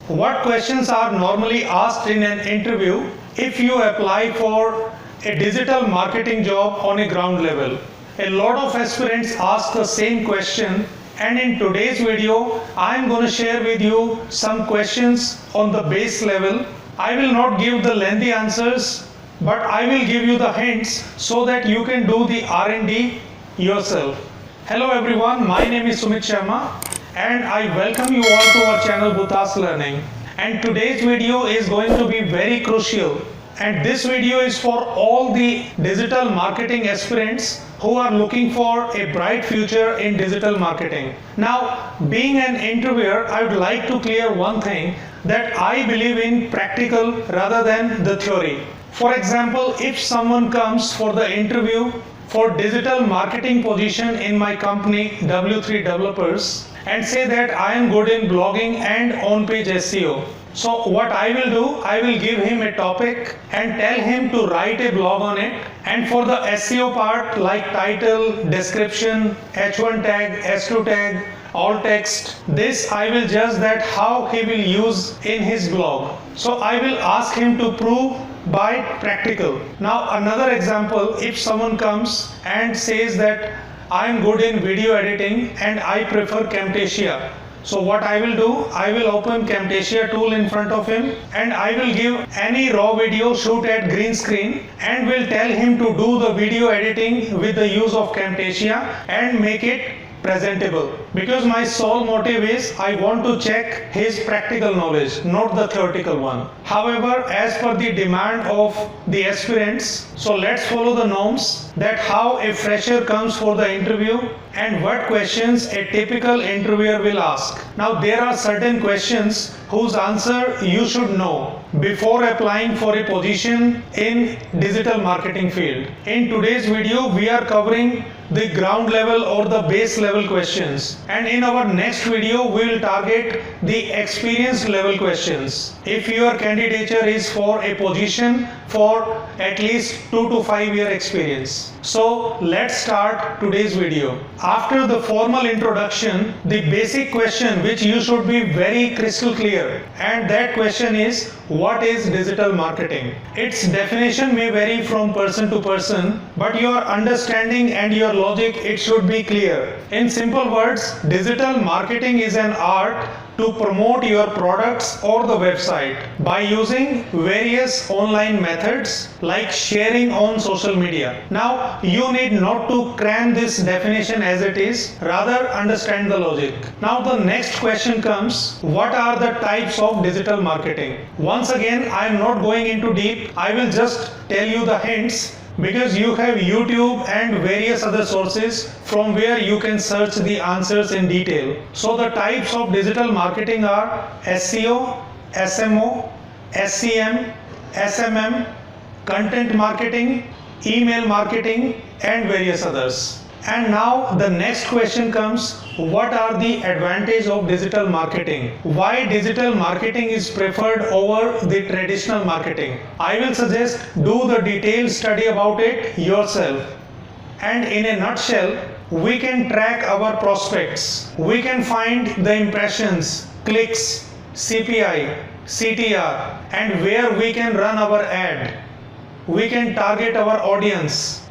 What questions are normally asked in an interview if you apply for a digital marketing job on a ground level? A lot of aspirants ask the same question, and in today's video I am going to share with you some questions on the base level. I will not give the lengthy answers, but I will give you the hints so that you can do the R&D yourself. Hello everyone, my name is Sumit Sharma and I welcome you all to our channel Bhutas Learning. And today's video is going to be very crucial. And this video is for all the digital marketing aspirants who are looking for a bright future in digital marketing. Now, being an interviewer, I would like to clear one thing, that I believe in practical rather than the theory. For example, if someone comes for the interview for digital marketing position in my company W3 Developers and say that I am good in blogging and on-page SEO. So what I will do, I will give him a topic and tell him to write a blog on it, and for the SEO part like title, description, H1 tag, S2 tag, alt text, this I will judge that how he will use in his blog. So I will ask him to prove by practical. Now another example, if someone comes and says that I am good in video editing and I prefer Camtasia. So what I will do, I will open Camtasia tool in front of him and I will give any raw video shoot at green screen and will tell him to do the video editing with the use of Camtasia and make it presentable, because my sole motive is I want to check his practical knowledge, not the theoretical one. However, as per the demand of the aspirants, so let's follow the norms that how a fresher comes for the interview and what questions a typical interviewer will ask. Now there are certain questions whose answer you should know before applying for a position in digital marketing field. In today's video we are covering the ground level or the base level questions, and in our next video we will target the experience level questions. If your candidature is for a position for at least 2 to 5 year experience. So let's start today's video. After the formal introduction, the basic question which you should be very crystal clear, and that question is, what is digital marketing? Its definition may vary from person to person, but your understanding and your logic, it should be clear. In simple words, digital marketing is an art to promote your products or the website by using various online methods like sharing on social media. Now you need not to cram this definition as it is, rather understand the logic. Now the next question comes, what are the types of digital marketing? Once again, I am not going into deep, I will just tell you the hints, because you have YouTube and various other sources from where you can search the answers in detail. So the types of digital marketing are SEO, SMO, SCM, SMM, content marketing, email marketing and various others. And now the next question comes, what are the advantages of digital marketing? Why digital marketing is preferred over the traditional marketing? I will suggest do the detailed study about it yourself. And in a nutshell, we can track our prospects. We can find the impressions, clicks, CPI, CTR, and where we can run our ad. We can target our audience.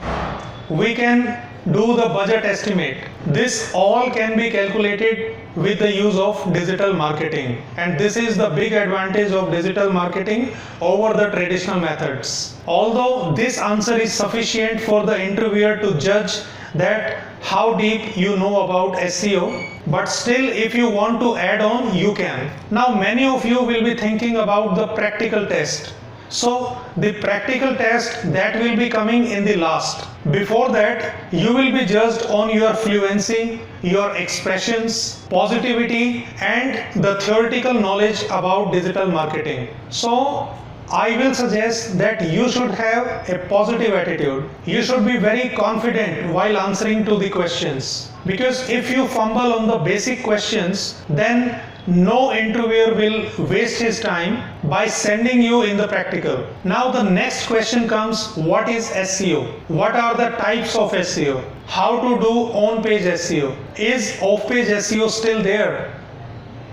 We can do the budget estimate. This all can be calculated with the use of digital marketing, and this is the big advantage of digital marketing over the traditional methods. Although this answer is sufficient for the interviewer to judge that how deep you know about SEO, but still if you want to add on, you can. Now many of you will be thinking about the practical test. So the practical test that will be coming in the last. Before that, you will be judged on your fluency, your expressions, positivity, and the theoretical knowledge about digital marketing. So I will suggest that you should have a positive attitude. You should be very confident while answering to the questions. Because if you fumble on the basic questions, then no interviewer will waste his time by sending you in the practical. Now the next question comes, what is SEO? What are the types of SEO? How to do on-page SEO? Is off-page SEO still there?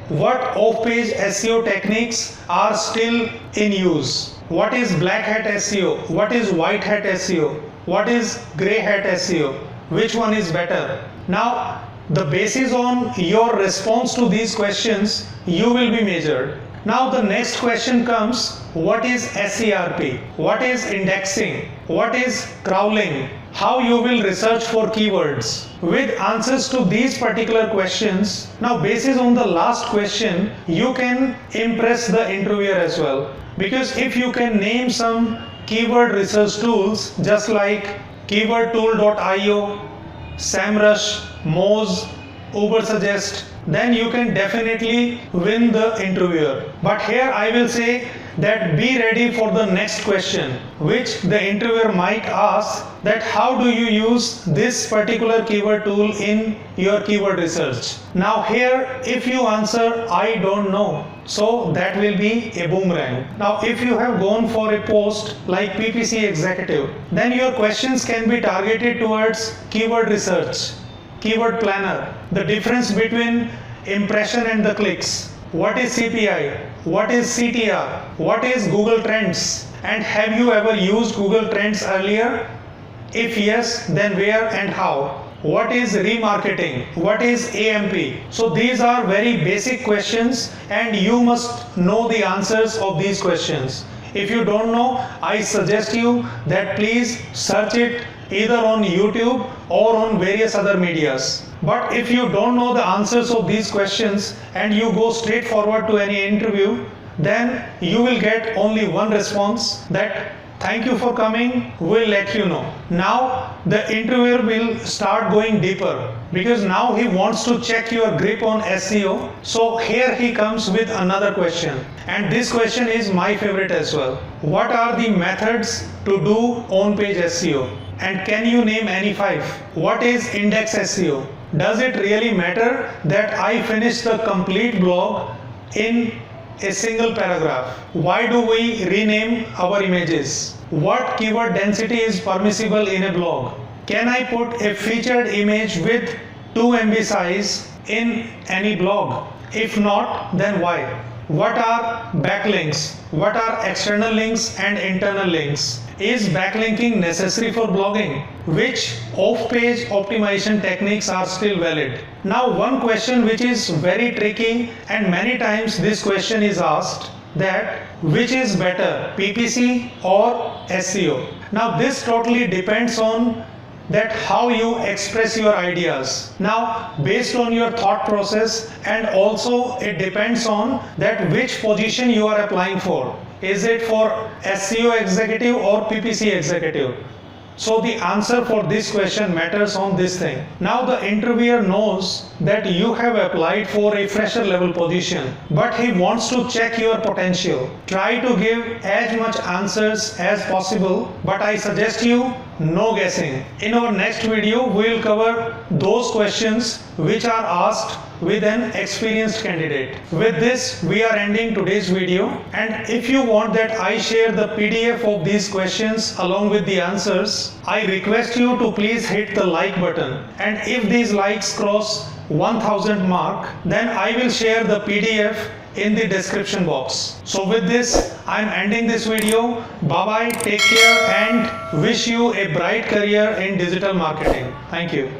What off-page SEO techniques are still in use? What is black hat SEO? What is white hat SEO? What is grey hat SEO? Which one is better? Now, the basis on your response to these questions, you will be measured. Now the next question comes, what is SERP? What is indexing? What is crawling? How you will research for keywords? With answers to these particular questions, now basis on the last question, you can impress the interviewer as well. Because if you can name some keyword research tools just like keywordtool.io, SEMrush, Moz, Ubersuggest, then you can definitely win the interviewer. But here I will say that be ready for the next question, which the interviewer might ask, that how do you use this particular keyword tool in your keyword research? Now here, if you answer I don't know, so that will be a boomerang. Now if you have gone for a post like PPC executive, then your questions can be targeted towards keyword research, keyword planner, the difference between impression and the clicks, what is CPI, what is CTR, what is Google Trends, and have you ever used Google Trends earlier? If yes, then where and how? What is remarketing? What is AMP? So these are very basic questions and you must know the answers of these questions. If you don't know, I suggest you that please search it either on YouTube or on various other medias. But if you don't know the answers of these questions and you go straight forward to any interview, then you will get only one response, that thank you for coming, we'll let you know. Now the interviewer will start going deeper because now he wants to check your grip on SEO. So here he comes with another question, and this question is my favorite as well. What are the methods to do on-page SEO? And can you name any 5? What is index SEO? Does it really matter that I finish the complete blog in a single paragraph? Why do we rename our images? What keyword density is permissible in a blog? Can I put a featured image with 2 MB size in any blog? If not, then why? What are backlinks? What are external links and internal links? Is backlinking necessary for blogging? Which off-page optimization techniques are still valid? Now one question which is very tricky, and many times this question is asked, that which is better, PPC or SEO? Now this totally depends on that how you express your ideas. Now based on your thought process, and also it depends on that which position you are applying for. Is it for SEO executive or PPC executive? So the answer for this question matters on this thing. Now the interviewer knows that you have applied for a fresher level position, but he wants to check your potential. Try to give as much answers as possible, but I suggest you no guessing. In our next video, we will cover those questions which are asked with an experienced candidate. With this, we are ending today's video, and if you want that I share the PDF of these questions along with the answers, I request you to please hit the like button, and if these likes cross 1000 mark, then I will share the PDF in the description box. So with this, I'm ending this video. Bye bye, take care, and wish you a bright career in digital marketing. Thank you.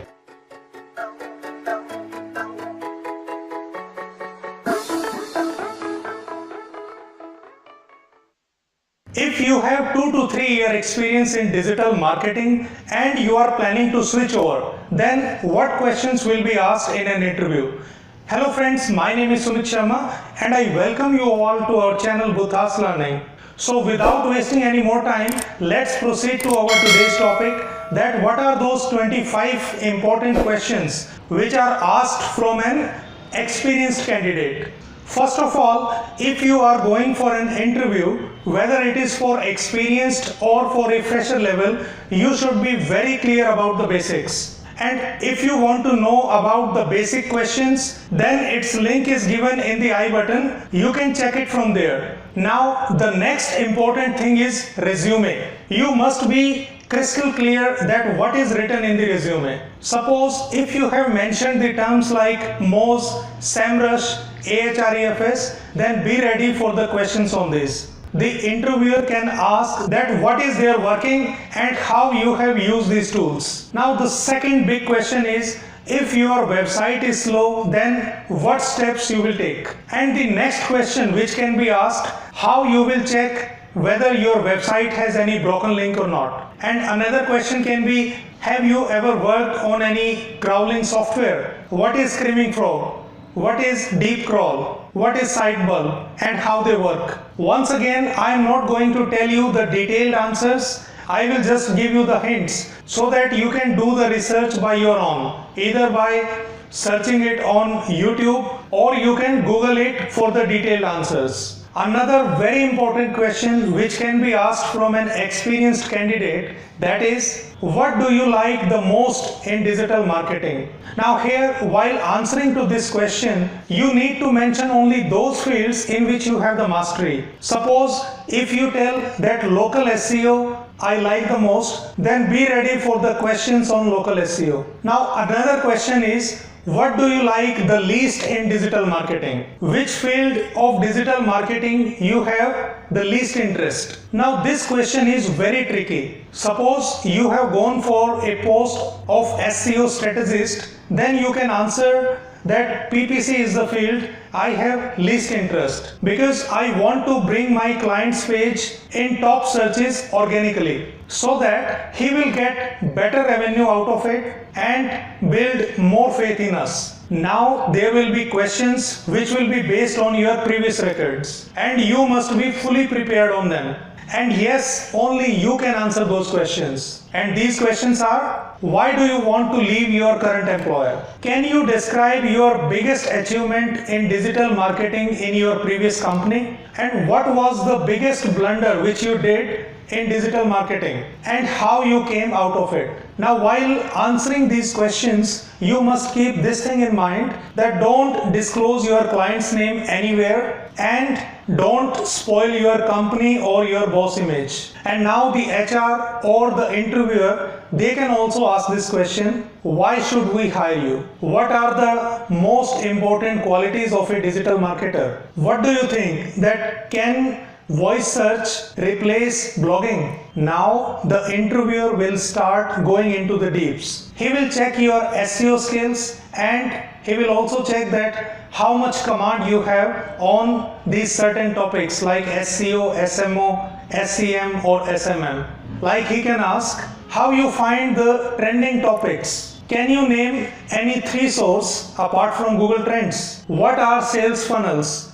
If you have 2 to 3 year experience in digital marketing and you are planning to switch over, then what questions will be asked in an interview? Hello friends, my name is Sumit Sharma and I welcome you all to our channel Buthas Learning. So without wasting any more time, let's proceed to our today's topic, that what are those 25 important questions which are asked from an experienced candidate. First of all, if you are going for an interview, whether it is for experienced or for a fresher level, you should be very clear about the basics. And if you want to know about the basic questions, then its link is given in the I button. You can check it from there. Now, the next important thing is resume. You must be crystal clear that what is written in the resume. Suppose if you have mentioned the terms like Moz, SEMrush, Ahrefs, then be ready for the questions on this. The interviewer can ask that what is their working and how you have used these tools. Now the second big question is, if your website is slow, then what steps you will take? And the next question which can be asked, how you will check whether your website has any broken link or not. And another question can be, have you ever worked on any crawling software? What is Screaming Frog? What is deep crawl? What is Sidebulb and how they work? Once again, I am not going to tell you the detailed answers. I will just give you the hints so that you can do the research by your own, either by searching it on YouTube or you can Google it for the detailed answers. Another very important question which can be asked from an experienced candidate, that is, what do you like the most in digital marketing? Now here, while answering to this question, you need to mention only those fields in which you have the mastery. Suppose if you tell that local SEO I like the most, then be ready for the questions on local SEO. Now another question is, what do you like the least in digital marketing? Which field of digital marketing you have the least interest? Now this question is very tricky. Suppose you have gone for a post of SEO strategist, then you can answer that PPC is the field I have least interest because I want to bring my client's page in top searches organically so that he will get better revenue out of it and build more faith in us. Now there will be questions which will be based on your previous records and you must be fully prepared on them. And yes, only you can answer those questions. And these questions are, why do you want to leave your current employer? Can you describe your biggest achievement in digital marketing in your previous company? And what was the biggest blunder which you did in digital marketing and how you came out of it? Now while answering these questions, you must keep this thing in mind, that don't disclose your client's name anywhere and don't spoil your company or your boss image. And now the HR or the interviewer, they can also ask this question, why should we hire you? What are the most important qualities of a digital marketer? What do you think, that can voice search replace blogging? Now the interviewer will start going into the deeps. He will check your SEO skills and he will also check that how much command you have on these certain topics like SEO, SMO, SEM or SMM. Like he can ask how you find the trending topics. Can you name any 3 sources apart from Google Trends? What are sales funnels?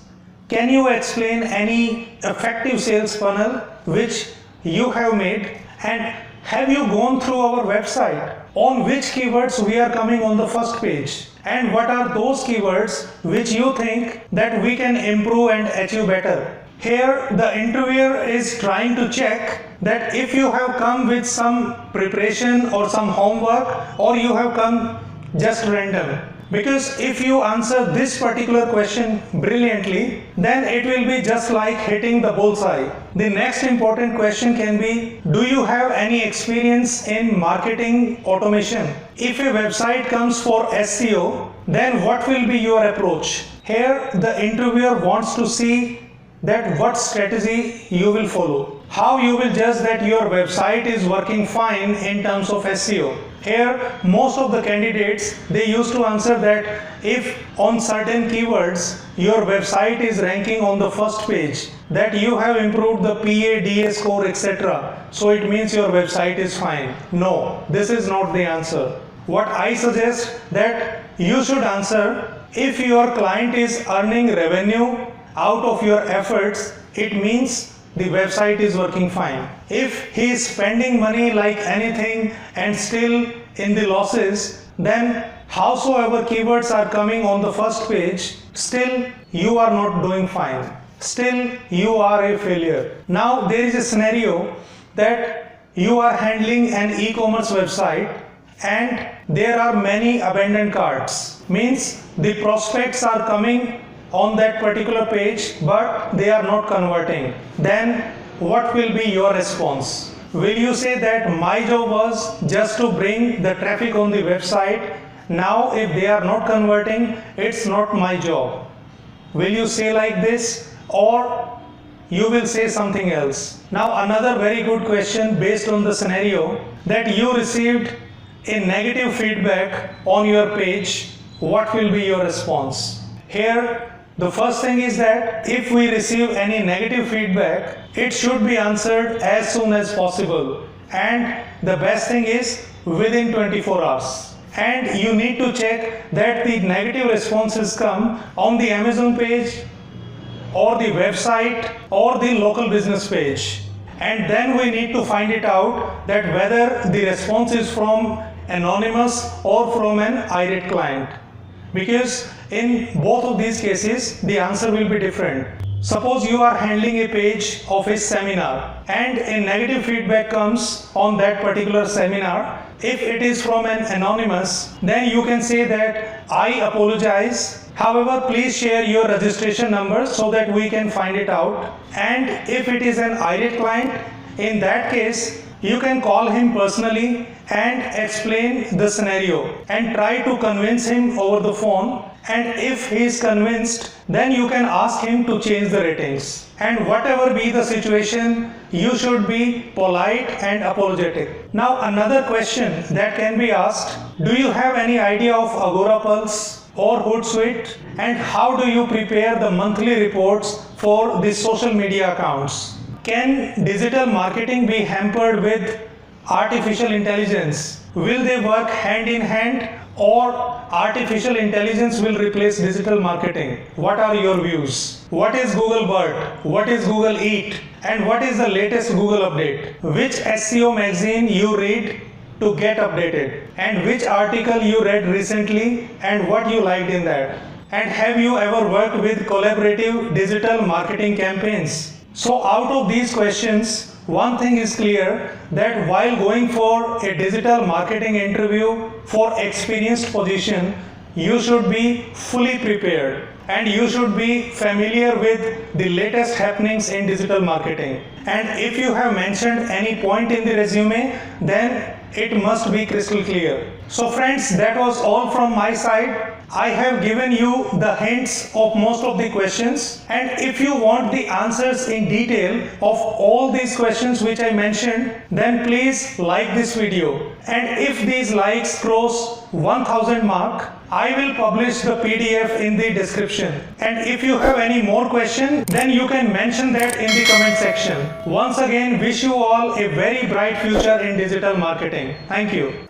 Can you explain any effective sales funnel which you have made? And have you gone through our website? On which keywords we are coming on the first page? And what are those keywords which you think that we can improve and achieve better? Here the interviewer is trying to check that if you have come with some preparation or some homework or you have come just random. Because if you answer this particular question brilliantly, then it will be just like hitting the bullseye. The next important question can be, do you have any experience in marketing automation? If a website comes for SEO, then what will be your approach? Here the interviewer wants to see that what strategy you will follow, how you will judge that your website is working fine in terms of SEO. Here most of the candidates, they used to answer that if on certain keywords your website is ranking on the first page, that you have improved the PA, score, etc. So it means your website is fine. No, this is not the answer. What I suggest that you should answer, if your client is earning revenue out of your efforts, it means the website is working fine. If he is spending money like anything and still in the losses, then howsoever keywords are coming on the first page, still you are not doing fine. Still you are a failure. Now there is a scenario that you are handling an e-commerce website and there are many abandoned carts. Means the prospects are coming on that particular page but they are not converting. Then what will be your response? Will you say that my job was just to bring the traffic on the website, now if they are not converting, it's not my job? Will you say like this, or you will say something else? Now another very good question based on the scenario, that you received a negative feedback on your page, what will be your response? Here the first thing is that if we receive any negative feedback, it should be answered as soon as possible, and the best thing is within 24 hours. And you need to check that the negative responses come on the Amazon page or the website or the local business page, and then we need to find it out that whether the response is from anonymous or from an irate client, because in both of these cases the answer will be different. Suppose you are handling a page of a seminar and a negative feedback comes on that particular seminar. If it is from an anonymous, then you can say that I apologize, however please share your registration number so that we can find it out. And if it is an irate client, in that case you can call him personally and explain the scenario and try to convince him over the phone, and if he is convinced, then you can ask him to change the ratings. And whatever be the situation, you should be polite and apologetic. Now another question that can be asked, do you have any idea of Agora Pulse or Hootsuite, and how do you prepare the monthly reports for the social media accounts? Can digital marketing be hampered with artificial intelligence? Will they work hand in hand, or artificial intelligence will replace digital marketing? What are your views? What is Google Bird? What is Google Eat? And what is the latest Google update? Which SEO magazine you read to get updated? And which article you read recently and what you liked in that? And have you ever worked with collaborative digital marketing campaigns? So out of these questions, one thing is clear, that while going for a digital marketing interview for experienced position, you should be fully prepared and you should be familiar with the latest happenings in digital marketing. And if you have mentioned any point in the resume, then it must be crystal clear. So friends, that was all from my side. I have given you the hints of most of the questions, and if you want the answers in detail of all these questions which I mentioned, then please like this video. And if these likes cross 1000 mark, I will publish the PDF in the description. And if you have any more question, then you can mention that in the comment section. Once again, wish you all a very bright future in digital marketing. Thank you.